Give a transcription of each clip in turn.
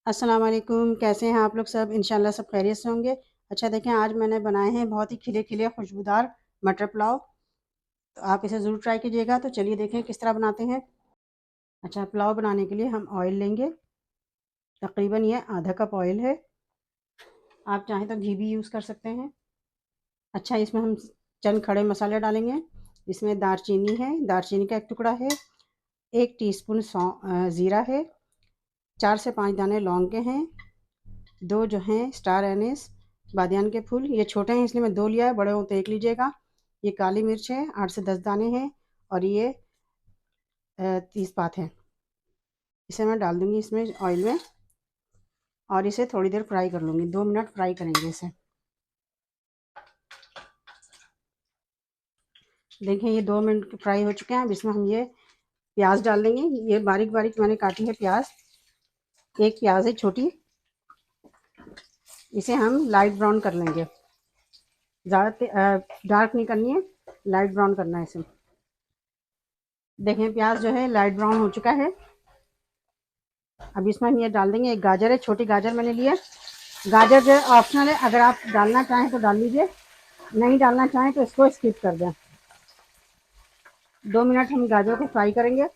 अस्सलाम वालेकुम। कैसे हैं आप लोग सब? इंशाल्लाह सब खैरियत से होंगे। अच्छा देखें, आज मैंने बनाए हैं बहुत ही खिले-खिले खुशबूदार मटर पुलाव। तो आप इसे ज़रूर ट्राई कीजिएगा। तो चलिए देखें किस तरह बनाते हैं। अच्छा, पुलाव बनाने के लिए हम ऑयल लेंगे। तकरीबन ये आधा कप ऑयल है। आप चाहें तो घी भी यूज़ कर सकते हैं। अच्छा, इसमें हम चंद खड़े मसाले डालेंगे। इसमें दालचीनी है, दालचीनी का एक टुकड़ा है, 1 टीस्पून ज़ीरा है, 4 से 5 दाने लौंग के हैं, 2 जो हैं स्टार एनिस बादियान के फूल, ये छोटे हैं इसलिए मैं 2 लिया है, बड़े हो तो 1 लीजिएगा। ये काली मिर्च है, 8 से 10 दाने हैं और ये तेज़पात है। इसे मैं डाल दूँगी इसमें ऑयल में और इसे थोड़ी देर फ्राई कर लूँगी, 2 मिनट फ्राई करेंगे इसे। देखिए ये 2 मिनट फ्राई हो चुके हैं। अब इसमें हम ये प्याज़ डाल देंगे। ये बारीक-बारीक मैंने काटी है प्याज़। 1 प्याज़ है छोटी, इसे हम लाइट ब्राउन कर लेंगे। ज़्यादा डार्क नहीं करनी है, लाइट ब्राउन करना है इसे। देखें प्याज जो है लाइट ब्राउन हो चुका है। अब इसमें हम ये डाल देंगे, एक गाजर है, छोटी गाजर मैंने लिया। गाजर जो है ऑप्शनल है, अगर आप डालना चाहें तो डाल लीजिए, नहीं डालना चाहें तो इसको स्किप कर दें। 2 मिनट हम गाजर को फ्राई करेंगे।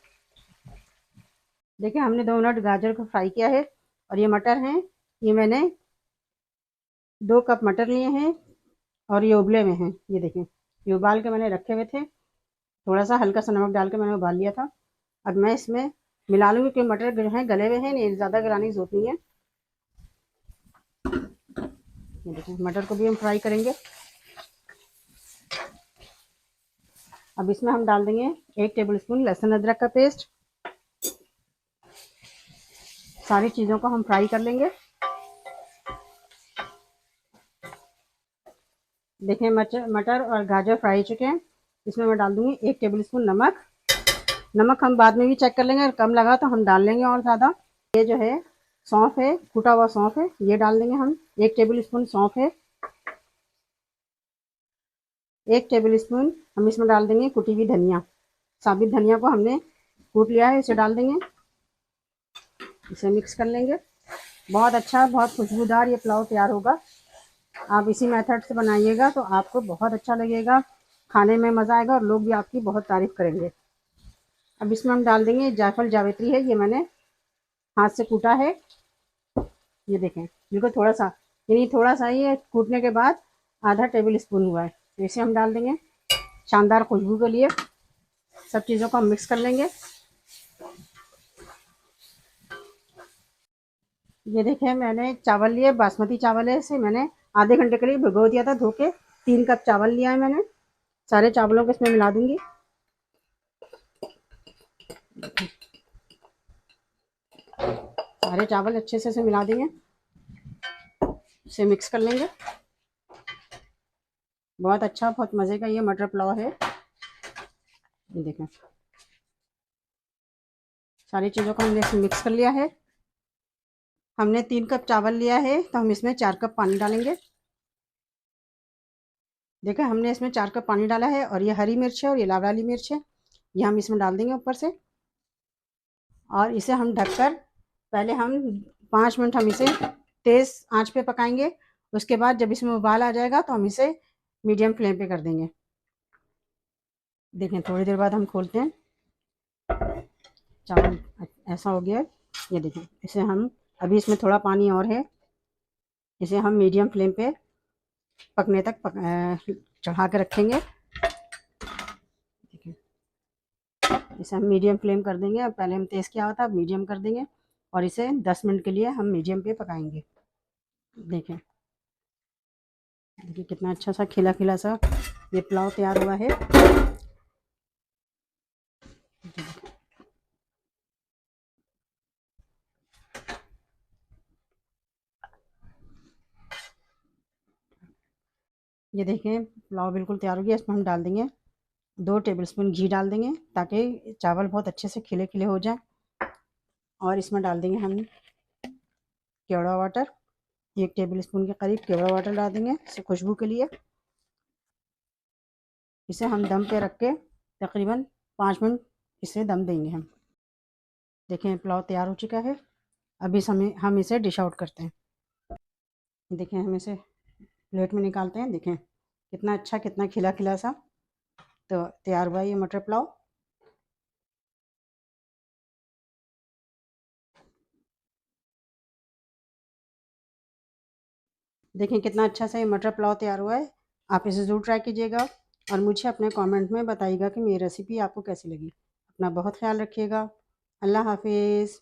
देखिए हमने 2 मिनट गाजर को फ्राई किया है और ये मटर हैं, ये मैंने 2 कप मटर लिए हैं और ये उबले में हैं। ये देखें, ये उबाल के मैंने रखे हुए थे, थोड़ा सा हल्का सा नमक डाल के मैंने उबाल लिया था। अब मैं इसमें मिला लूँगी क्योंकि मटर जो है गले हुए हैं, नहीं ज़्यादा गलाने की ज़रूरत नहीं है। ये देखें मटर को भी हम फ्राई करेंगे। अब इसमें हम डाल देंगे 1 टेबलस्पून लहसुन अदरक का पेस्ट। सारी चीज़ों को हम फ्राई कर लेंगे। देखें मटर और गाजर फ्राई चुके हैं। इसमें मैं डाल दूंगी 1 टेबलस्पून नमक। नमक हम बाद में भी चेक कर लेंगे, अगर कम लगा तो हम डाल लेंगे और ज़्यादा। ये जो है सौंफ है, कूटा हुआ सौंफ है, ये डाल देंगे हम। 1 टेबलस्पून सौंफ है। 1 टेबलस्पून हम इसमें डाल देंगे कुटी हुई धनिया। साबित धनिया को हमने कूट लिया है, इसे डाल देंगे। इसे मिक्स कर लेंगे। बहुत अच्छा, बहुत खुशबूदार ये पुलाव तैयार होगा। आप इसी मेथड से बनाइएगा तो आपको बहुत अच्छा लगेगा, खाने में मज़ा आएगा और लोग भी आपकी बहुत तारीफ़ करेंगे। अब इसमें हम डाल देंगे जायफल जावित्री है, ये मैंने हाथ से कूटा है। ये देखें बिल्कुल थोड़ा सा, यानी थोड़ा सा ये कूटने के बाद आधा टेबल स्पून हुआ है, तो इसे हम डाल देंगे शानदार खुशबू के लिए। सब चीज़ों को हम मिक्स कर लेंगे। ये देखें मैंने चावल लिए, बासमती चावल है, इसे मैंने आधे घंटे के लिए भिगो दिया था धो के। 3 कप चावल लिया है मैंने। सारे चावलों को इसमें मिला दूंगी। सारे चावल अच्छे से मिला देंगे, इसे मिक्स कर लेंगे। बहुत अच्छा, बहुत मज़े का ये मटर पुलाव है। ये देखें सारी चीज़ों को हमने इसमें मिक्स कर लिया है। हमने 3 कप चावल लिया है तो हम इसमें 4 कप पानी डालेंगे। देखिए हमने इसमें 4 कप पानी डाला है और ये हरी मिर्च है और ये लाल वाली मिर्च है, ये हम इसमें डाल देंगे ऊपर से। और इसे हम ढककर पहले हम 5 मिनट हम इसे तेज़ आंच पे पकाएंगे। उसके बाद जब इसमें उबाल आ जाएगा तो हम इसे मीडियम फ्लेम पे कर देंगे। देखें थोड़ी देर बाद हम खोलते हैं, चावल ऐसा हो गया है। ये देखें इसे हम, अभी इसमें थोड़ा पानी और है, इसे हम मीडियम फ्लेम पे पकने तक चढ़ा के रखेंगे। देखिए इसे हम मीडियम फ्लेम कर देंगे। अब पहले हम तेज़ किया हुआ था, अब मीडियम कर देंगे और इसे 10 मिनट के लिए हम मीडियम पे पकाएंगे। देखें देखिए कितना अच्छा सा खिला खिला सा ये पुलाव तैयार हुआ है। ये देखें पुलाव बिल्कुल तैयार हो गया। इसमें हम डाल देंगे 2 टेबलस्पून घी डाल देंगे ताकि चावल बहुत अच्छे से खिले खिले हो जाए। और इसमें डाल देंगे हम केवड़ा वाटर, 1 टेबलस्पून के करीब केवड़ा वाटर डाल देंगे इसे खुशबू के लिए। इसे हम दम पे रख के तकरीबन 5 मिनट इसे दम देंगे हम। देखें पुलाव तैयार हो चुका है। अभी हम इसे डिश आउट करते हैं। देखें, हम इसे प्लेट में निकालते हैं। देखें कितना अच्छा, कितना खिला खिला सा तो तैयार हुआ ये मटर पुलाव। देखें कितना अच्छा सा ये मटर पुलाव तैयार हुआ है। आप इसे ज़रूर ट्राई कीजिएगा और मुझे अपने कमेंट में बताइएगा कि मेरी रेसिपी आपको कैसी लगी। अपना बहुत ख्याल रखिएगा। अल्लाह हाफिज़।